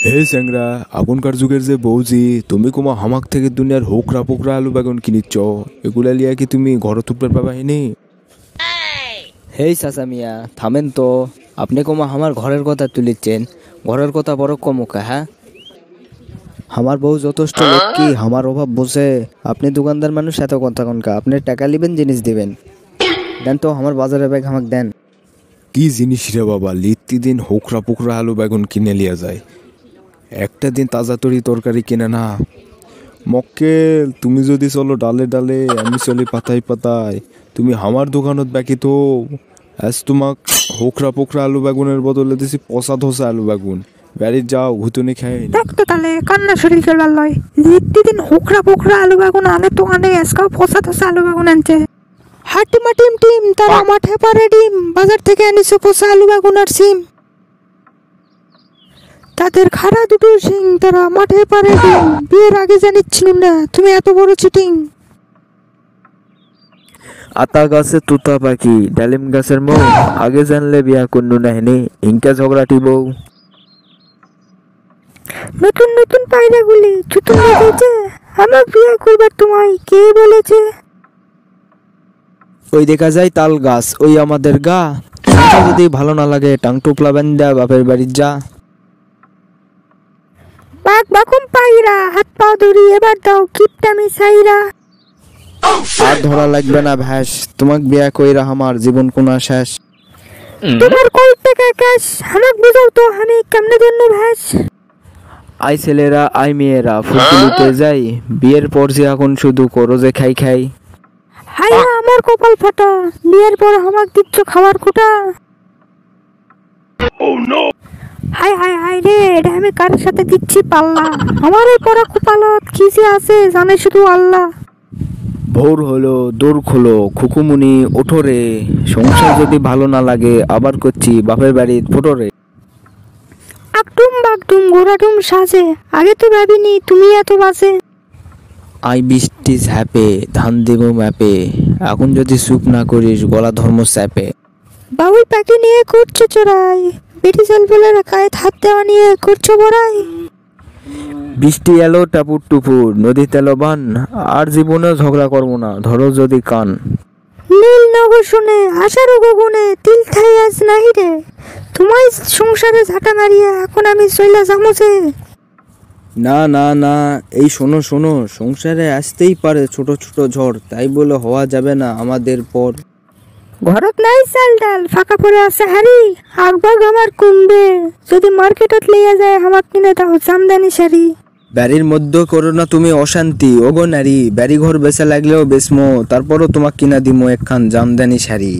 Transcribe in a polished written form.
হে স্যাংরা, এখনকার যুগের যে বৌজি, তুমি কোমা হামাক থেকে দুনিয়ার হোকরা পোকরা আলু বেগুন কিনিচ্ছ, এগুলা লিয়া কি তুমি ঘর তুলবার পাবা হিনি? হেই চাচা মিয়া, থামেন তো। আপনি কোমা আমার ঘরের কথা তুলিচ্ছেন, ঘরের কথা বড় কমুকা। হ্যাঁ, আমার বউ যথেষ্ট লক্ষ্মী, আমার অভাব বোঝে। আপনি দোকানদার মানুষ, এত কথা কনকা। আপনি টাকা নিবেন, জিনিস দিবেন। দেন তো আমার বাজারের ব্যাগ আমাকে দেন। কি জিনিস রে বাবা, লিত্তি দিন হোকরা পোকরা আলু বেগুন কিনে লিয়া যায়, একটা দিন তাজা তরকারি কিনে না। মক্কেল, তুমি যদি চলো ডালে ডালে, আমি চলি পাতায় পাতায়। তুমি আমার দোকানত বাকি তো আজ তোমাক হোকরা পোকরা আলু বেগুনের বদলে দিছি পচা ধসা আলু বেগুন। বাড়ির যাও, ঘুতুনি খাই। দেখতো তাহলে কান্না শরীর খেলবার লয়। প্রতিদিন হোকরা পোকরা আলু বেগুন আনে তো আনে, আজকাল পচা ধসা আলু বেগুন আনছে। হাটিমা টিম টিম, তারা মাঠে পারে ডিম, বাজার থেকে আনিছে পচা আলু বেগুন আর সিম। তাদের খাড়া দুটো সিং, তারা মাঠে পারে ডিম। বিয়ের আগে জানিচ্ছিলাম না তুমি এত বড় চিটিং। আতা গাছে তুতা পাখি, ডালিম গাছের মৌ, আগে জানলে বিয়া করনু না হেনি, ইনকা ঝগড়াটি বউ। নতুন নতুন পায়রা গুলি ছুতুন বেঁধেছে, আমার বিয়ে করবার তোমায় কে বলেছে? ওই দেখা যায় তাল গাছ, ওই আমাদের গা। সংসার যদি ভালো না লাগে, টাং টুপলা বান্ধা বাপের বাড়ি যা। বাঘ বাকুম পায়রা, হাত পা ধরি এবার দাও কিপটামি সাইরা। আর ধরা লাগবে না ভ্যাস, তোমাক বিয়া কইরা আমার জীবন কোনা শেষ। তোমার কয় টাকা ক্যাশ, আমাক বুঝাও তো আমি কেমনে জন্য ভ্যাস। আই ছেলেরা আই মেয়েরা ফুটবলিতে যাই, বিয়ের পর যে এখন শুধু করো যে খাই খাই। হাই আমার কপাল ফাটা, বিয়ের পর আমাক দিচ্ছ খাবার কোটা। হাই হাই হাই রে, এটা আমি কার সাথে দিচ্ছি পাল্লা। আমার এই পরা কপালত কি যে আছে জানে শুধু আল্লাহ। ভোর হলো, দৌড় খোলো, খুকুমুনি ওঠো রে। সংসার যদি ভালো না লাগে, আবার করছি বাপের বাড়ির ফোটরে। আকটুম বাগটুম ঘোরাটুম সাজে, আগে তো ভাবিনি তুমি এত বাজে। আই বৃষ্টি ঝাপে, ধান দেব ম্যাপে, এখন যদি চুপ না করিস গলা ধর্ম চাপে। বাবুই পাখি নিয়ে করছো চোরাই, বেটি জল বলে গায়ে হাত দেওয়া নিয়ে করছো বড়াই। বৃষ্টি এলো টাপুর টুপুর, নদী তেলো বান, আর জীবনে ঝগড়া করবো না, ধরো যদি কান। নীল নগর শুনে আশারও গগনে, তিল খাই আজ নাহি রে, তোমায় সংসারে ঝাঁটা মারিয়া এখন আমি চইলা যামছে। না না না, এই শোনো শোনো, সংসারে আসতেই পারে ছোট ছোট ঝড়, তাই বলে হওয়া যাবে না আমাদের পর। ঘরত নাই চাল ডাল, ফাঁকা পড়ে আছে হাড়ি, আগবাগ আমার কমবে, যদি মার্কেটত লইয়া যায় আমাক কিনে দাও জামদানি শাড়ি। বাড়ির মধ্যে করো না তুমি অশান্তি, ওগো নারী, বাড়ি ঘর বেচা লাগলেও বেচমো, তারপরও তোমাক কিনা দিমো একখান জামদানি শাড়ি।